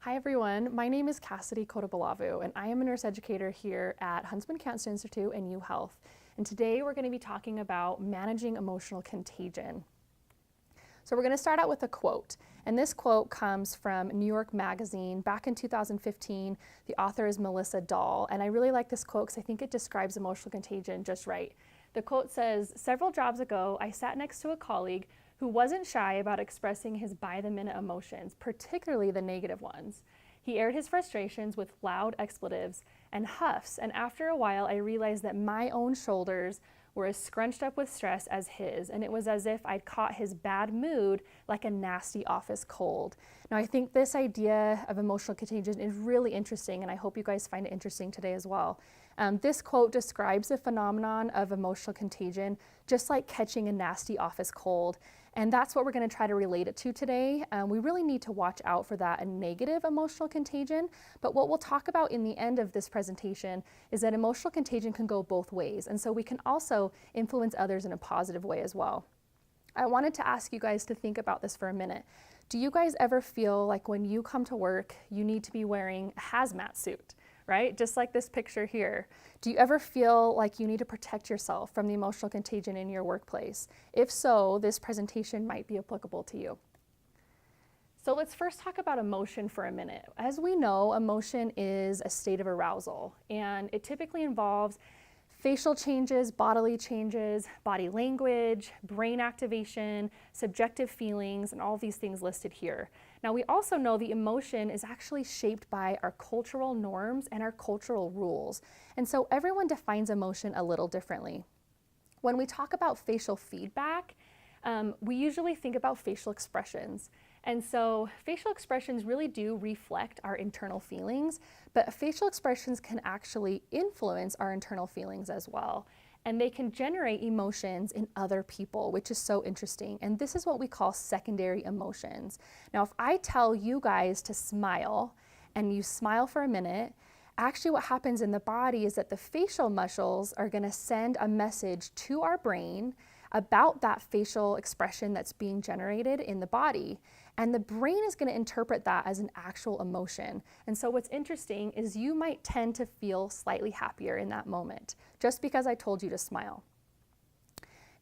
Hi everyone, my name is Cassidy Kotobalavu and I am a nurse educator here at Huntsman Cancer Institute and U Health. And today we're going to be talking about managing emotional contagion. So we're going to start out with a quote, and this quote comes from New York Magazine back in 2015. The author is Melissa Dahl, and I really like this quote because I think it describes emotional contagion just right. The quote says, "Several jobs ago, I sat next to a colleague who wasn't shy about expressing his by-the-minute emotions, particularly the negative ones. He aired his frustrations with loud expletives and huffs, and after a while I realized that my own shoulders were as scrunched up with stress as his, and it was as if I'd caught his bad mood like a nasty office cold." Now, I think this idea of emotional contagion is really interesting, and I hope you guys find it interesting today as well. This quote describes the phenomenon of emotional contagion just like catching a nasty office cold. And that's what we're going to try to relate it to today. We really need to watch out for that negative emotional contagion. But what we'll talk about in the end of this presentation is that emotional contagion can go both ways. And so we can also influence others in a positive way as well. I wanted to ask you guys to think about this for a minute. Do you guys ever feel like when you come to work, you need to be wearing a hazmat suit? Right? Just like this picture here. Do you ever feel like you need to protect yourself from the emotional contagion in your workplace? If so, this presentation might be applicable to you. So let's first talk about emotion for a minute. As we know, emotion is a state of arousal, and it typically involves facial changes, bodily changes, body language, brain activation, subjective feelings, and all of these things listed here. Now, we also know the emotion is actually shaped by our cultural norms and our cultural rules. And so everyone defines emotion a little differently. When we talk about facial feedback, we usually think about facial expressions. And so facial expressions really do reflect our internal feelings, but facial expressions can actually influence our internal feelings as well. And they can generate emotions in other people, which is so interesting. And this is what we call secondary emotions. Now, if I tell you guys to smile and you smile for a minute, actually what happens in the body is that the facial muscles are going to send a message to our brain about that facial expression that's being generated in the body. And the brain is going to interpret that as an actual emotion. And so what's interesting is you might tend to feel slightly happier in that moment, just because I told you to smile.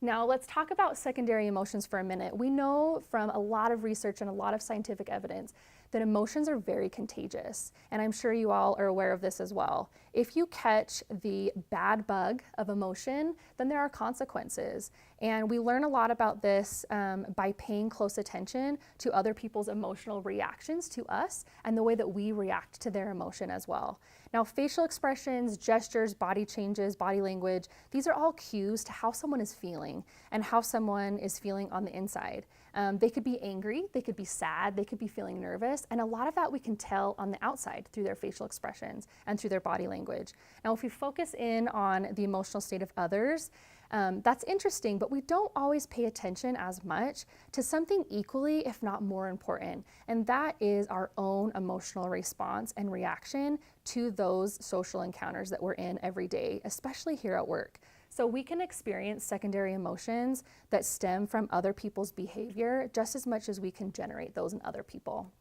Now let's talk about secondary emotions for a minute. We know from a lot of research and a lot of scientific evidence that emotions are very contagious, and I'm sure you all are aware of this as well. If you catch the bad bug of emotion, then there are consequences. And we learn a lot about this by paying close attention to other people's emotional reactions to us and the way that we react to their emotion as well. Now, facial expressions, gestures, body changes, body language, these are all cues to how someone is feeling and how someone is feeling on the inside. They could be angry, they could be sad, they could be feeling nervous, and a lot of that we can tell on the outside through their facial expressions and through their body language. Now, if we focus in on the emotional state of others, that's interesting, but we don't always pay attention as much to something equally, if not more important, and that is our own emotional response and reaction to those social encounters that we're in every day, especially here at work. So we can experience secondary emotions that stem from other people's behavior just as much as we can generate those in other people.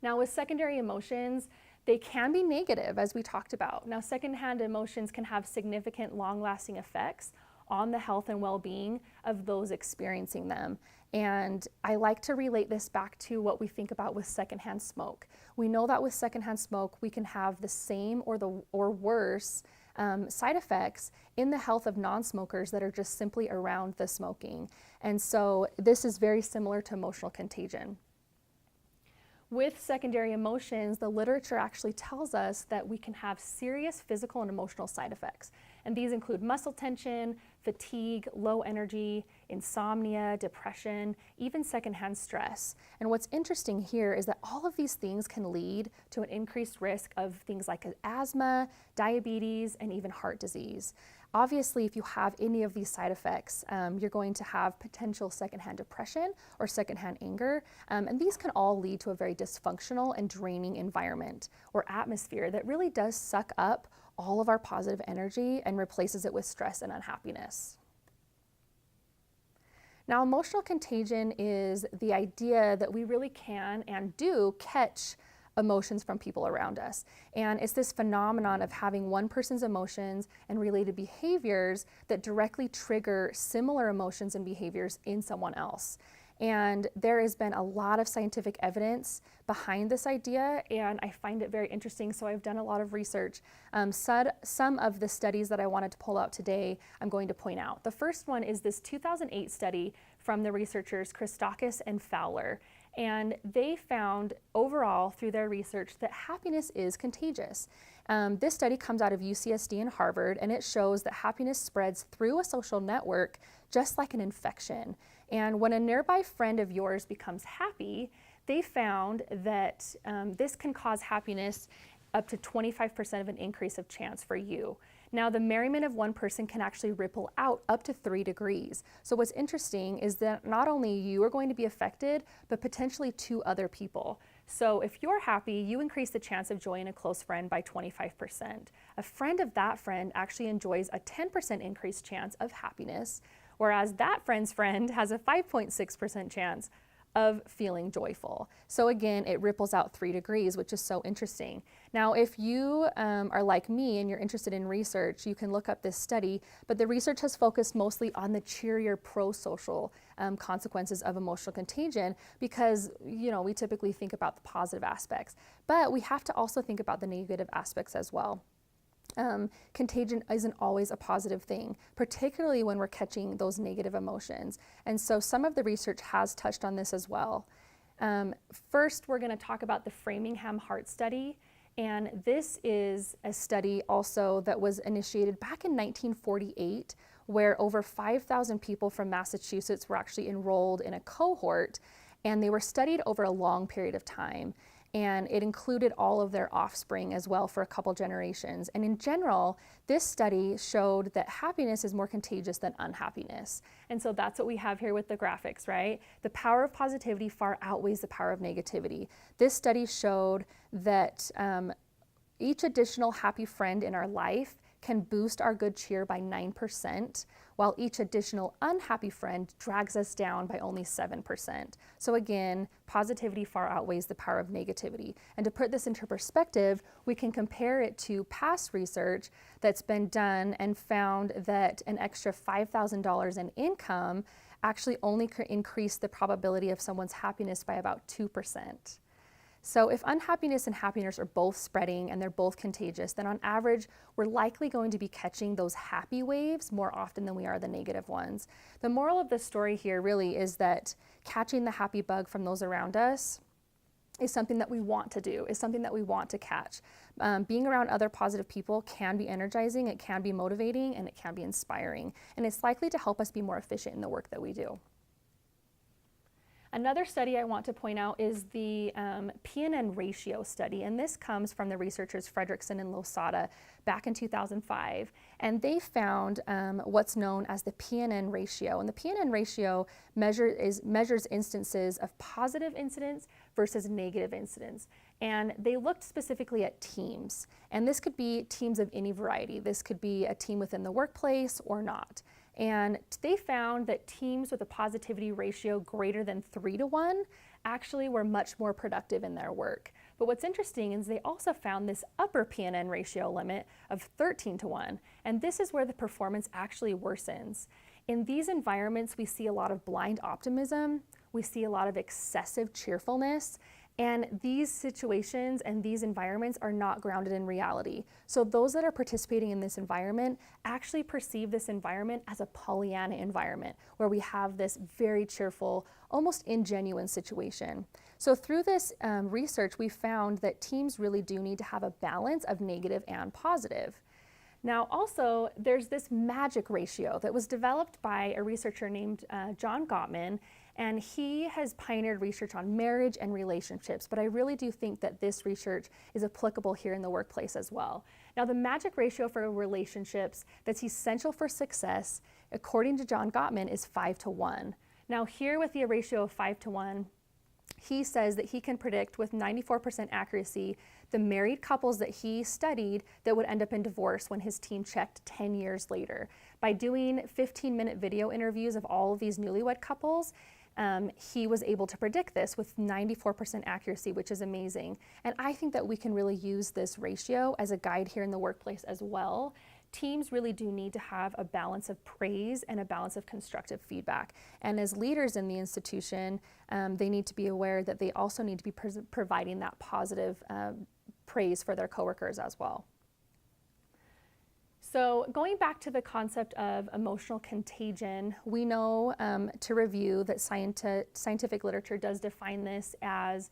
Now, with secondary emotions, they can be negative, as we talked about. Now, secondhand emotions can have significant long-lasting effects on the health and well-being of those experiencing them. And I like to relate this back to what we think about with secondhand smoke. We know that with secondhand smoke, we can have the same or worse side effects in the health of non-smokers that are just simply around the smoking. And so this is very similar to emotional contagion. With secondary emotions, the literature actually tells us that we can have serious physical and emotional side effects. And these include muscle tension, fatigue, low energy, insomnia, depression, even secondhand stress. And what's interesting here is that all of these things can lead to an increased risk of things like asthma, diabetes, and even heart disease. Obviously, if you have any of these side effects, you're going to have potential secondhand depression or secondhand anger, and these can all lead to a very dysfunctional and draining environment or atmosphere that really does suck up all of our positive energy and replaces it with stress and unhappiness. Now, emotional contagion is the idea that we really can and do catch emotions from people around us. And it's this phenomenon of having one person's emotions and related behaviors that directly trigger similar emotions and behaviors in someone else. And there has been a lot of scientific evidence behind this idea, and I find it very interesting. So I've done a lot of research. Some of the studies that I wanted to pull out today, I'm going to point out. The first one is this 2008 study from the researchers Christakis and Fowler. And they found overall through their research that happiness is contagious. This study comes out of UCSD and Harvard, and it shows that happiness spreads through a social network just like an infection. And when a nearby friend of yours becomes happy, they found that this can cause happiness up to 25% of an increase of chance for you. Now, the merriment of one person can actually ripple out up to 3 degrees. So what's interesting is that not only you are going to be affected, but potentially 2 other people. So if you're happy, you increase the chance of joy in a close friend by 25%. A friend of that friend actually enjoys a 10% increased chance of happiness, whereas that friend's friend has a 5.6% chance of feeling joyful. So again, it ripples out 3 degrees, which is so interesting. Now, if you are like me and you're interested in research, you can look up this study, but the research has focused mostly on the cheerier pro-social consequences of emotional contagion because, you know, we typically think about the positive aspects, but we have to also think about the negative aspects as well. Contagion isn't always a positive thing, particularly when we're catching those negative emotions. And so some of the research has touched on this as well. First, we're going to talk about the Framingham Heart Study. And this is a study also that was initiated back in 1948, where over 5,000 people from Massachusetts were actually enrolled in a cohort, and they were studied over a long period of time. And it included all of their offspring as well for a couple generations. And in general, this study showed that happiness is more contagious than unhappiness. And so that's what we have here with the graphics, right? The power of positivity far outweighs the power of negativity. This study showed that each additional happy friend in our life can boost our good cheer by 9%, while each additional unhappy friend drags us down by only 7%. So again, positivity far outweighs the power of negativity. And to put this into perspective, we can compare it to past research that's been done and found that an extra $5,000 in income actually only increased the probability of someone's happiness by about 2%. So if unhappiness and happiness are both spreading and they're both contagious, then on average, we're likely going to be catching those happy waves more often than we are the negative ones. The moral of the story here really is that catching the happy bug from those around us is something that we want to do, is something that we want to catch. Being around other positive people can be energizing, it can be motivating, and it can be inspiring. And it's likely to help us be more efficient in the work that we do. Another study I want to point out is the PNN ratio study, and this comes from the researchers Fredrickson and Losada back in 2005. And they found what's known as the PNN ratio. And the PNN ratio measures instances of positive incidents versus negative incidents. And they looked specifically at teams. And this could be teams of any variety. This could be a team within the workplace or not. And they found that teams with a positivity ratio greater than 3-to-1 actually were much more productive in their work. But what's interesting is they also found this upper PNN ratio limit of 13-to-1, and this is where the performance actually worsens. In these environments, we see a lot of blind optimism, we see a lot of excessive cheerfulness, and these situations and these environments are not grounded in reality. So those that are participating in this environment actually perceive this environment as a Pollyanna environment, where we have this very cheerful, almost ingenuine situation. So through this research, we found that teams really do need to have a balance of negative and positive. Now also, there's this magic ratio that was developed by a researcher named John Gottman, and he has pioneered research on marriage and relationships, but I really do think that this research is applicable here in the workplace as well. Now, the magic ratio for relationships that's essential for success, according to John Gottman, is 5-to-1. Now, here with the ratio of 5-to-1, he says that he can predict with 94% accuracy the married couples that he studied that would end up in divorce when his team checked 10 years later. By doing 15-minute video interviews of all of these newlywed couples, he was able to predict this with 94% accuracy, which is amazing. And I think that we can really use this ratio as a guide here in the workplace as well. Teams really do need to have a balance of praise and a balance of constructive feedback. And as leaders in the institution, they need to be aware that they also need to be providing that positive praise for their coworkers as well. So going back to the concept of emotional contagion, we know to review that scientific literature does define this as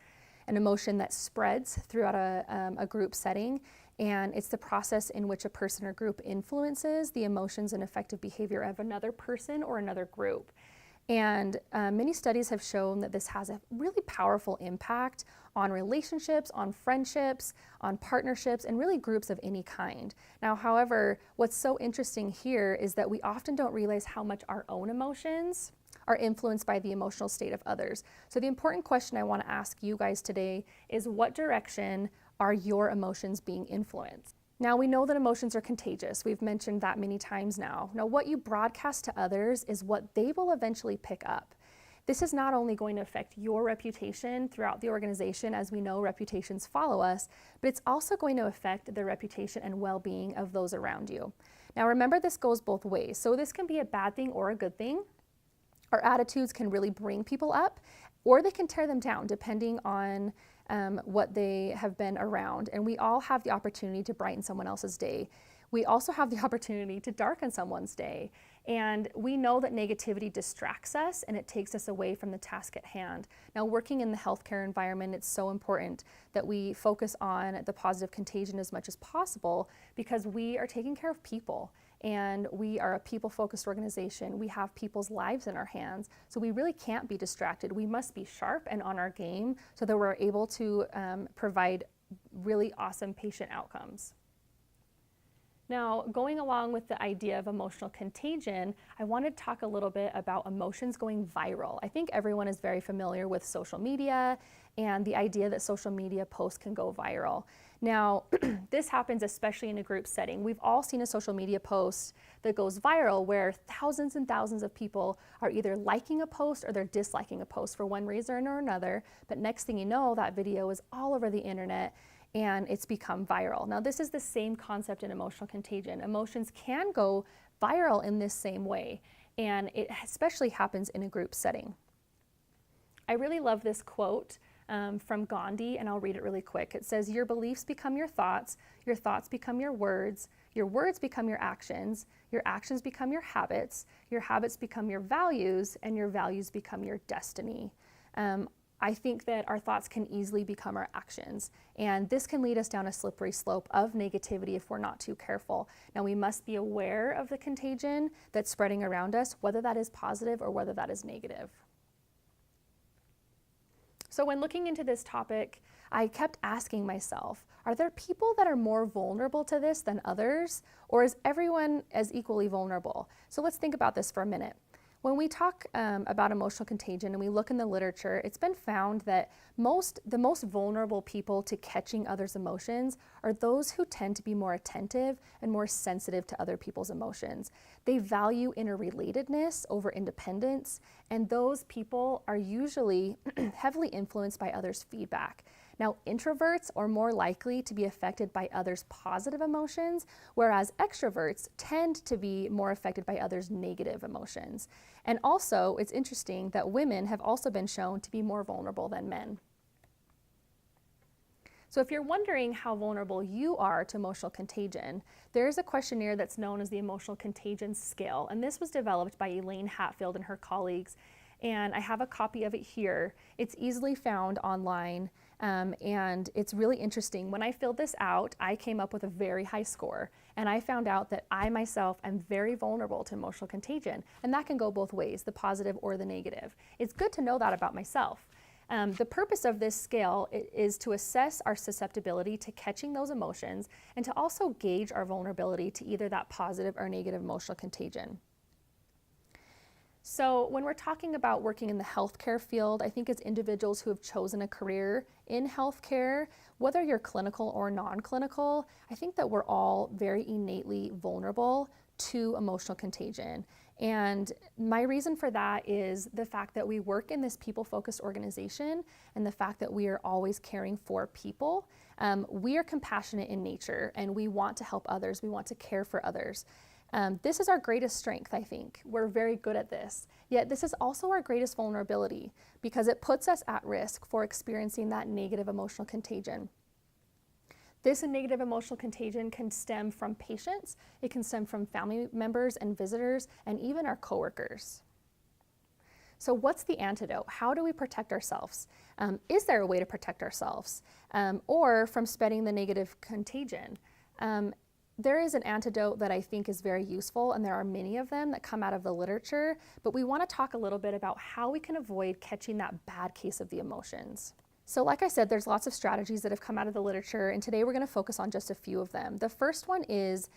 an emotion that spreads throughout a group setting, and it's the process in which a person or group influences the emotions and affective behavior of another person or another group. And many studies have shown that this has a really powerful impact on relationships, on friendships, on partnerships, and really groups of any kind. Now, however, what's so interesting here is that we often don't realize how much our own emotions are influenced by the emotional state of others. So the important question I want to ask you guys today is, what direction are your emotions being influenced? Now, we know that emotions are contagious. We've mentioned that many times now. Now, what you broadcast to others is what they will eventually pick up. This is not only going to affect your reputation throughout the organization, as we know reputations follow us, but it's also going to affect the reputation and well-being of those around you. Now, remember, this goes both ways. So this can be a bad thing or a good thing. Our attitudes can really bring people up, or they can tear them down, depending on what they have been around. And we all have the opportunity to brighten someone else's day. We also have the opportunity to darken someone's day. And we know that negativity distracts us and it takes us away from the task at hand. Now, working in the healthcare environment, it's so important that we focus on the positive contagion as much as possible, because we are taking care of people. And we are a people-focused organization. We have people's lives in our hands, so we really can't be distracted. We must be sharp and on our game so that we're able to provide really awesome patient outcomes. Now, going along with the idea of emotional contagion, I want to talk a little bit about emotions going viral. I think everyone is very familiar with social media and the idea that social media posts can go viral. Now, this happens especially in a group setting. We've all seen a social media post that goes viral where thousands and thousands of people are either liking a post or they're disliking a post for one reason or another, but next thing you know, that video is all over the internet and it's become viral. Now, this is the same concept in emotional contagion. Emotions can go viral in this same way, and it especially happens in a group setting. I really love this quote from Gandhi, and I'll read it really quick. It says, "Your beliefs become your thoughts become your words become your actions become your habits become your values, and your values become your destiny." I think that our thoughts can easily become our actions, and this can lead us down a slippery slope of negativity if we're not too careful. Now, we must be aware of the contagion that's spreading around us, whether that is positive or whether that is negative. So when looking into this topic, I kept asking myself, are there people that are more vulnerable to this than others, or is everyone as equally vulnerable? So let's think about this for a minute. When we talk about emotional contagion and we look in the literature, it's been found that the most vulnerable people to catching others' emotions are those who tend to be more attentive and more sensitive to other people's emotions. They value interrelatedness over independence, and those people are usually heavily influenced by others' feedback. Now, introverts are more likely to be affected by others' positive emotions, whereas extroverts tend to be more affected by others' negative emotions. And also, it's interesting that women have also been shown to be more vulnerable than men. So if you're wondering how vulnerable you are to emotional contagion, there's a questionnaire that's known as the Emotional Contagion Scale, and this was developed by Elaine Hatfield and her colleagues, and I have a copy of it here. It's easily found online. And it's really interesting. When I filled this out, I came up with a very high score, and I found out that I myself am very vulnerable to emotional contagion, and that can go both ways, the positive or the negative. It's good to know that about myself. The purpose of this scale is to assess our susceptibility to catching those emotions and to also gauge our vulnerability to either that positive or negative emotional contagion. So when we're talking about working in the healthcare field, I think as individuals who have chosen a career in healthcare, whether you're clinical or non-clinical, I think that we're all very innately vulnerable to emotional contagion. And my reason for that is the fact that we work in this people-focused organization and the fact that we are always caring for people. We are compassionate in nature and we want to help others. We want to care for others. This is our greatest strength, I think. We're very good at this. Yet this is also our greatest vulnerability because it puts us at risk for experiencing that negative emotional contagion. This negative emotional contagion can stem from patients, it can stem from family members and visitors, and even our coworkers. So what's the antidote? How do we protect ourselves? Is there a way to protect ourselves or from spreading the negative contagion? There is an antidote that I think is very useful, and there are many of them that come out of the literature, but we want to talk a little bit about how we can avoid catching that bad case of the emotions. So like I said, there's lots of strategies that have come out of the literature, and today we're going to focus on just a few of them. The first one is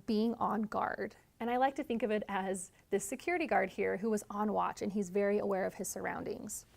being on guard. And I like to think of it as this security guard here who was on watch, and he's very aware of his surroundings.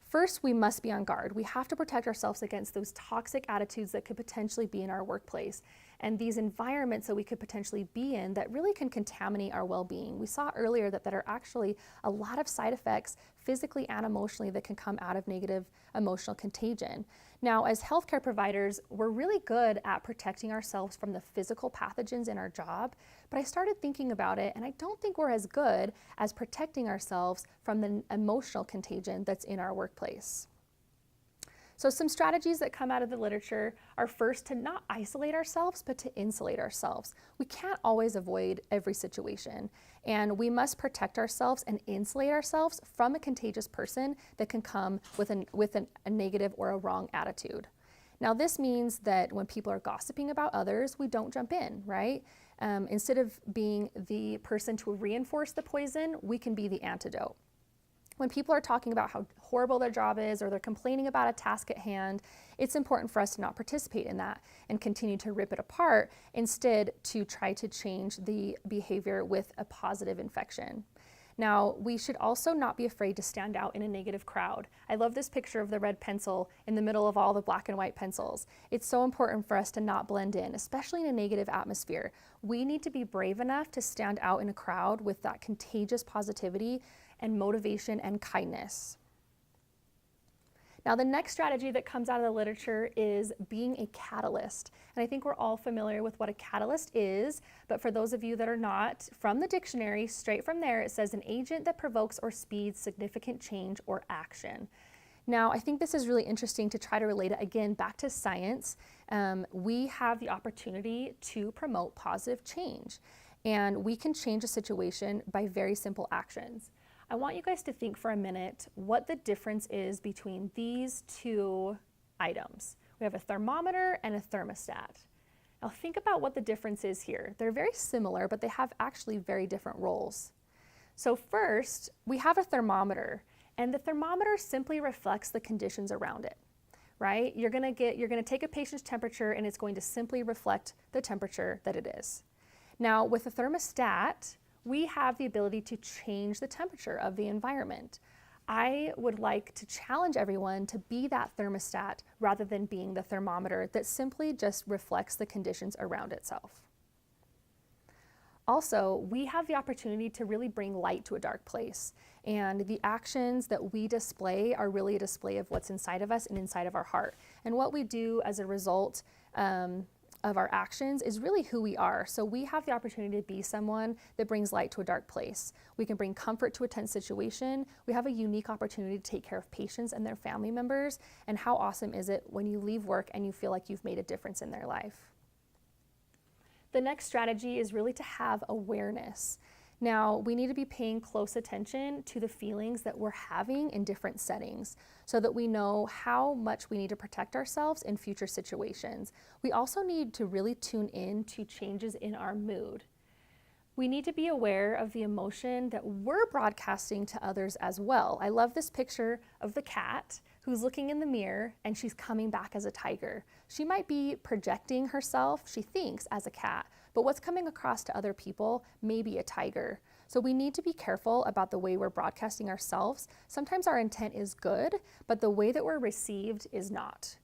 First, we must be on guard. We have to protect ourselves against those toxic attitudes that could potentially be in our workplace and these environments that we could potentially be in that really can contaminate our well-being. We saw earlier that there are actually a lot of side effects physically and emotionally that can come out of negative emotional contagion. Now, as healthcare providers, we're really good at protecting ourselves from the physical pathogens in our job, but I started thinking about it, and I don't think we're as good as protecting ourselves from the emotional contagion that's in our workplace. So some strategies that come out of the literature are first to not isolate ourselves, but to insulate ourselves. We can't always avoid every situation, and we must protect ourselves and insulate ourselves from a contagious person that can come with a negative or a wrong attitude. Now, this means that when people are gossiping about others, we don't jump in, right? Instead of being the person to reinforce the poison, we can be the antidote. When people are talking about how horrible their job is or they're complaining about a task at hand, it's important for us to not participate in that and continue to rip it apart, instead to try to change the behavior with a positive infection. Now, we should also not be afraid to stand out in a negative crowd. I love this picture of the red pencil in the middle of all the black and white pencils. It's so important for us to not blend in, especially in a negative atmosphere. We need to be brave enough to stand out in a crowd with that contagious positivity and motivation and kindness. Now, the next strategy that comes out of the literature is being a catalyst. And I think we're all familiar with what a catalyst is, but for those of you that are not, from the dictionary, straight from there, it says an agent that provokes or speeds significant change or action. Now, I think this is really interesting to try to relate it again back to science. We have the opportunity to promote positive change, and we can change a situation by very simple actions. I want you guys to think for a minute what the difference is between these two items. We have a thermometer and a thermostat. Now think about what the difference is here. They're very similar, but they have actually very different roles. So first, we have a thermometer, and the thermometer simply reflects the conditions around it, right? You're gonna take a patient's temperature, and it's going to simply reflect the temperature that it is. Now with a thermostat, we have the ability to change the temperature of the environment. I would like to challenge everyone to be that thermostat rather than being the thermometer that simply just reflects the conditions around itself. Also, we have the opportunity to really bring light to a dark place, and the actions that we display are really a display of what's inside of us and inside of our heart. And what we do as a result of our actions is really who we are. So we have the opportunity to be someone that brings light to a dark place. We can bring comfort to a tense situation. We have a unique opportunity to take care of patients and their family members. And how awesome is it when you leave work and you feel like you've made a difference in their life? The next strategy is really to have awareness. Now, we need to be paying close attention to the feelings that we're having in different settings so that we know how much we need to protect ourselves in future situations. We also need to really tune in to changes in our mood. We need to be aware of the emotion that we're broadcasting to others as well. I love this picture of the cat who's looking in the mirror and she's coming back as a tiger. She might be projecting herself, she thinks, as a cat, but what's coming across to other people may be a tiger. So we need to be careful about the way we're broadcasting ourselves. Sometimes our intent is good, but the way that we're received is not.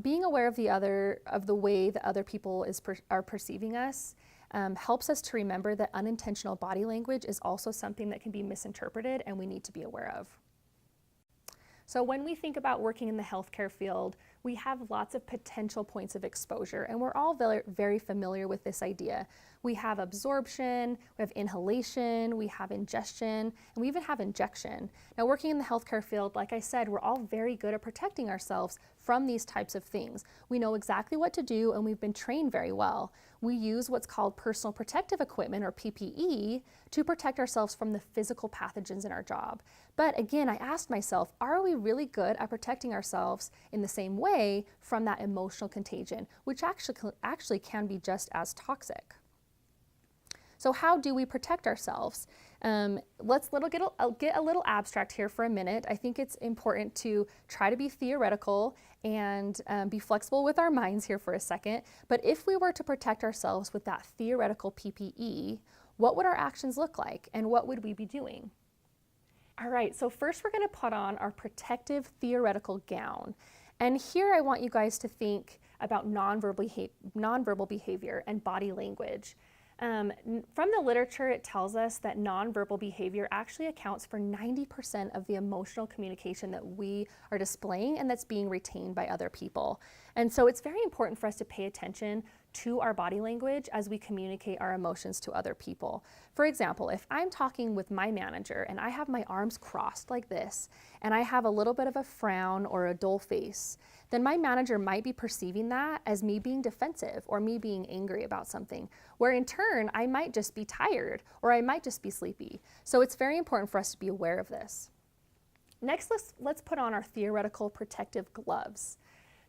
Being aware of the way that other people are perceiving us helps us to remember that unintentional body language is also something that can be misinterpreted and we need to be aware of. So when we think about working in the healthcare field, we have lots of potential points of exposure, and we're all very, very familiar with this idea. We have absorption, we have inhalation, we have ingestion, and we even have injection. Now, working in the healthcare field, like I said, we're all very good at protecting ourselves from these types of things. We know exactly what to do, and we've been trained very well. We use what's called personal protective equipment, or PPE, to protect ourselves from the physical pathogens in our job. But again, I asked myself, are we really good at protecting ourselves in the same way from that emotional contagion, which actually can be just toxic? So how do we protect ourselves? Let's get a little abstract here for a minute. I think it's important to try to be theoretical and be flexible with our minds here for a second. But if we were to protect ourselves with that theoretical PPE, what would our actions look like and what would we be doing? All right, so first we're going to put on our protective theoretical gown. And here I want you guys to think about nonverbal behavior and body language. From the literature, it tells us that nonverbal behavior actually accounts for 90% of the emotional communication that we are displaying and that's being retained by other people. And so it's very important for us to pay attention to our body language as we communicate our emotions to other people. For example, if I'm talking with my manager and I have my arms crossed like this, and I have a little bit of a frown or a dull face, then my manager might be perceiving that as me being defensive or me being angry about something, where in turn, I might just be tired or I might just be sleepy. So it's very important for us to be aware of this. Next, let's put on our theoretical protective gloves.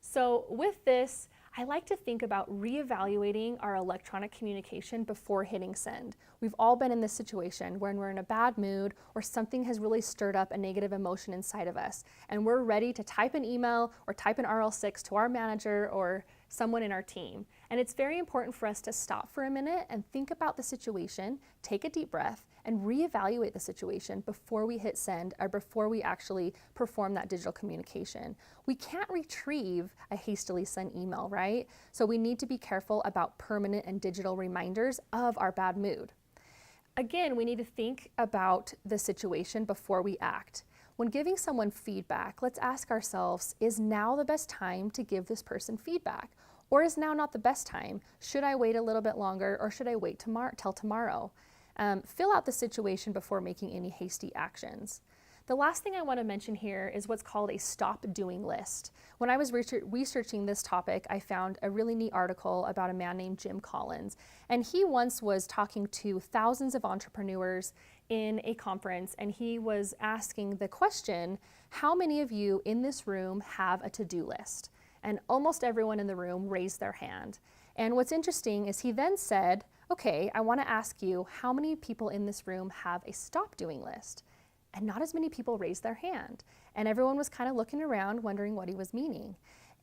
So with this, I like to think about reevaluating our electronic communication before hitting send. We've all been in this situation when we're in a bad mood or something has really stirred up a negative emotion inside of us, and we're ready to type an email or type an RL6 to our manager or someone in our team. And it's very important for us to stop for a minute and think about the situation, take a deep breath, and reevaluate the situation before we hit send or before we actually perform that digital communication. We can't retrieve a hastily sent email, right? So we need to be careful about permanent and digital reminders of our bad mood. Again, we need to think about the situation before we act. When giving someone feedback, let's ask ourselves, is now the best time to give this person feedback? Or is now not the best time? Should I wait a little bit longer or should I wait till tomorrow? Fill out the situation before making any hasty actions. The last thing I want to mention here is what's called a stop doing list. When I was researching this topic, I found a really neat article about a man named Jim Collins. And he once was talking to thousands of entrepreneurs in a conference, and he was asking the question, how many of you in this room have a to-do list? And almost everyone in the room raised their hand. And what's interesting is he then said, okay, I want to ask you, how many people in this room have a stop doing list? And not as many people raised their hand. And everyone was kind of looking around wondering what he was meaning.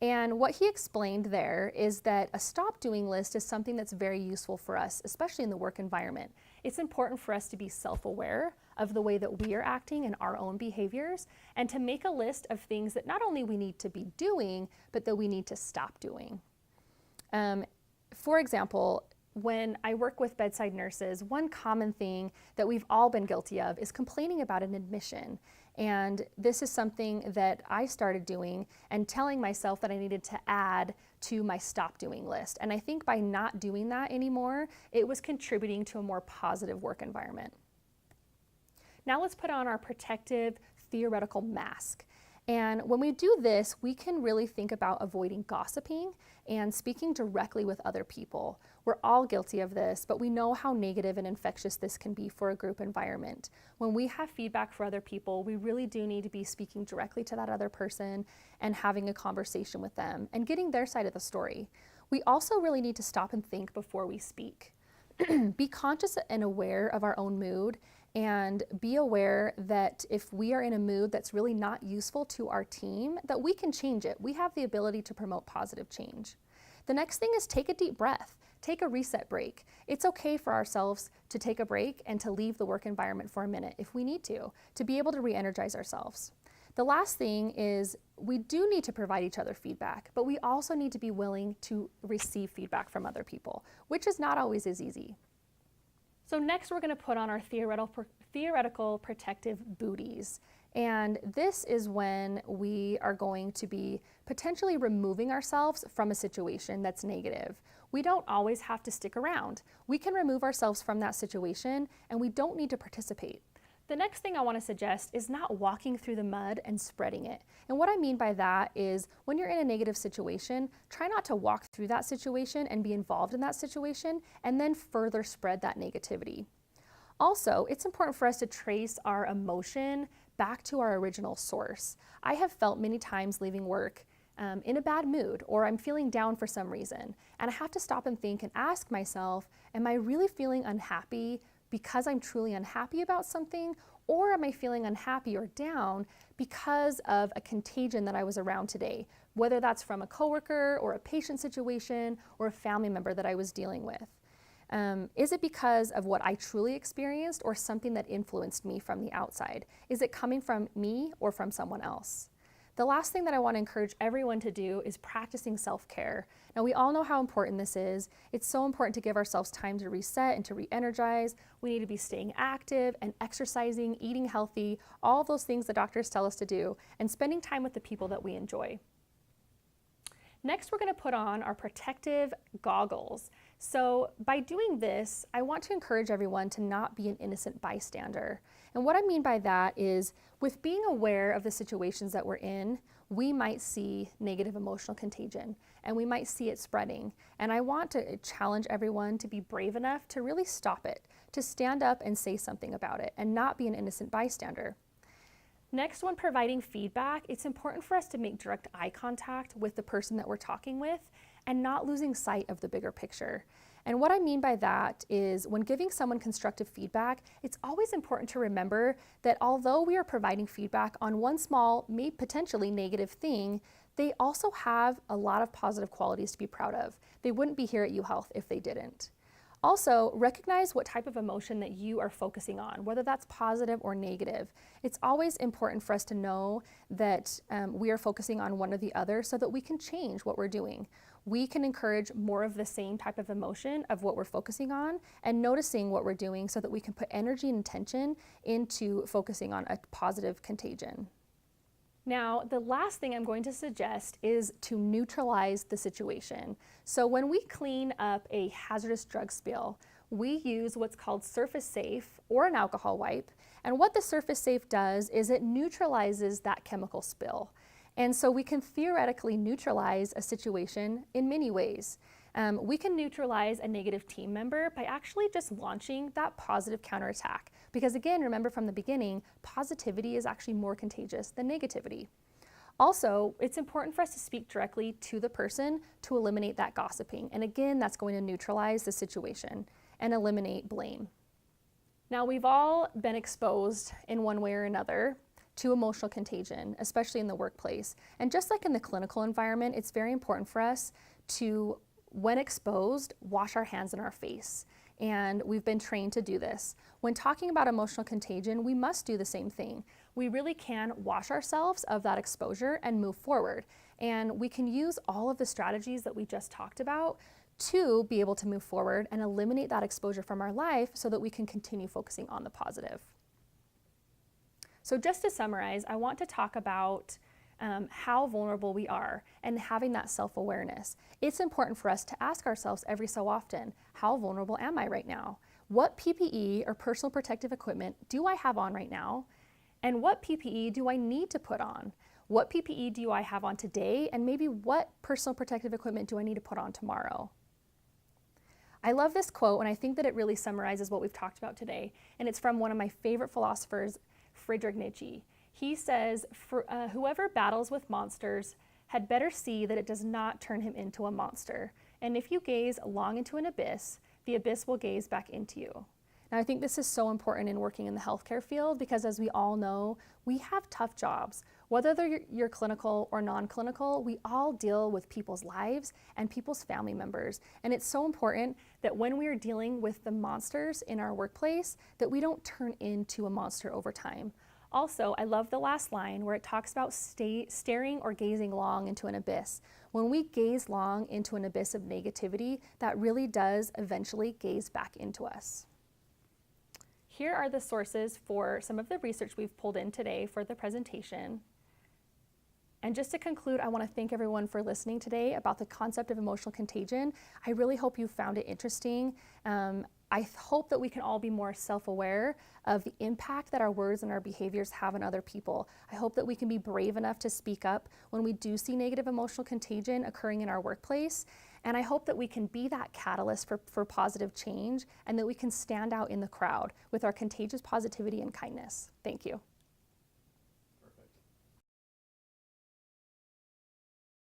And what he explained there is that a stop doing list is something that's very useful for us, especially in the work environment. It's important for us to be self-aware of the way that we are acting and our own behaviors, and to make a list of things that not only we need to be doing, but that we need to stop doing. For example, when I work with bedside nurses, one common thing that we've all been guilty of is complaining about an admission. And this is something that I started doing and telling myself that I needed to add to my stop doing list. And I think by not doing that anymore, it was contributing to a more positive work environment. Now let's put on our protective theoretical mask. And when we do this, we can really think about avoiding gossiping and speaking directly with other people. We're all guilty of this, but we know how negative and infectious this can be for a group environment. When we have feedback for other people, we really do need to be speaking directly to that other person and having a conversation with them and getting their side of the story. We also really need to stop and think before we speak. Be conscious and aware of our own mood, and be aware that if we are in a mood that's really not useful to our team, that we can change it. We have the ability to promote positive change. The next thing is take a deep breath. Take a reset break. It's okay for ourselves to take a break and to leave the work environment for a minute if we need to be able to re-energize ourselves. The last thing is we do need to provide each other feedback, but we also need to be willing to receive feedback from other people, which is not always as easy. So next we're going to put on our theoretical protective booties. And this is when we are going to be potentially removing ourselves from a situation that's negative. We don't always have to stick around. We can remove ourselves from that situation and we don't need to participate. The next thing I want to suggest is not walking through the mud and spreading it. And what I mean by that is when you're in a negative situation, try not to walk through that situation and be involved in that situation and then further spread that negativity. Also, it's important for us to trace our emotion back to our original source. I have felt many times leaving work in a bad mood, or I'm feeling down for some reason, and I have to stop and think and ask myself, am I really feeling unhappy because I'm truly unhappy about something, or am I feeling unhappy or down because of a contagion that I was around today, whether that's from a coworker or a patient situation or a family member that I was dealing with? Is it because of what I truly experienced or something that influenced me from the outside? Is it coming from me or from someone else? The last thing that I want to encourage everyone to do is practicing self-care. Now, we all know how important this is. It's so important to give ourselves time to reset and to re-energize. We need to be staying active and exercising, eating healthy, all of those things the doctors tell us to do, and spending time with the people that we enjoy. Next, we're going to put on our protective goggles. So by doing this, I want to encourage everyone to not be an innocent bystander. And what I mean by that is with being aware of the situations that we're in, we might see negative emotional contagion and we might see it spreading. And I want to challenge everyone to be brave enough to really stop it, to stand up and say something about it and not be an innocent bystander. Next, when providing feedback, it's important for us to make direct eye contact with the person that we're talking with and not losing sight of the bigger picture. And what I mean by that is when giving someone constructive feedback, it's always important to remember that although we are providing feedback on one small, maybe potentially negative thing, they also have a lot of positive qualities to be proud of. They wouldn't be here at UHealth if they didn't. Also, recognize what type of emotion that you are focusing on, whether that's positive or negative. It's always important for us to know that we are focusing on one or the other so that we can change what we're doing. We can encourage more of the same type of emotion of what we're focusing on and noticing what we're doing so that we can put energy and attention into focusing on a positive contagion. Now, the last thing I'm going to suggest is to neutralize the situation. So when we clean up a hazardous drug spill, we use what's called Surface Safe or an alcohol wipe. And what the Surface Safe does is it neutralizes that chemical spill. And so we can theoretically neutralize a situation in many ways. We can neutralize a negative team member by actually just launching that positive counterattack. Because again, remember from the beginning, positivity is actually more contagious than negativity. Also, it's important for us to speak directly to the person to eliminate that gossiping. And again, that's going to neutralize the situation and eliminate blame. Now, we've all been exposed in one way or another to emotional contagion, especially in the workplace. And just like in the clinical environment, it's very important for us to, when exposed, wash our hands and our face. And we've been trained to do this. When talking about emotional contagion, we must do the same thing. We really can wash ourselves of that exposure and move forward. And we can use all of the strategies that we just talked about to be able to move forward and eliminate that exposure from our life so that we can continue focusing on the positive. So just to summarize, I want to talk about how vulnerable we are and having that self-awareness. It's important for us to ask ourselves every so often, how vulnerable am I right now? What PPE or personal protective equipment do I have on right now? And what PPE do I need to put on? What PPE do I have on today? And maybe what personal protective equipment do I need to put on tomorrow? I love this quote, and I think that it really summarizes what we've talked about today. And it's from one of my favorite philosophers, Friedrich Nietzsche. He says, whoever battles with monsters had better see that it does not turn him into a monster. And if you gaze long into an abyss, the abyss will gaze back into you. Now, I think this is so important in working in the healthcare field because, as we all know, we have tough jobs. Whether you're clinical or non-clinical, we all deal with people's lives and people's family members. And it's so important that when we are dealing with the monsters in our workplace, that we don't turn into a monster over time. Also, I love the last line where it talks about staring or gazing long into an abyss. When we gaze long into an abyss of negativity, that really does eventually gaze back into us. Here are the sources for some of the research we've pulled in today for the presentation. And just to conclude, I want to thank everyone for listening today about the concept of emotional contagion. I really hope you found it interesting. I hope that we can all be more self-aware of the impact that our words and our behaviors have on other people. I hope that we can be brave enough to speak up when we do see negative emotional contagion occurring in our workplace. And I hope that we can be that catalyst for positive change, and that we can stand out in the crowd with our contagious positivity and kindness. Thank you.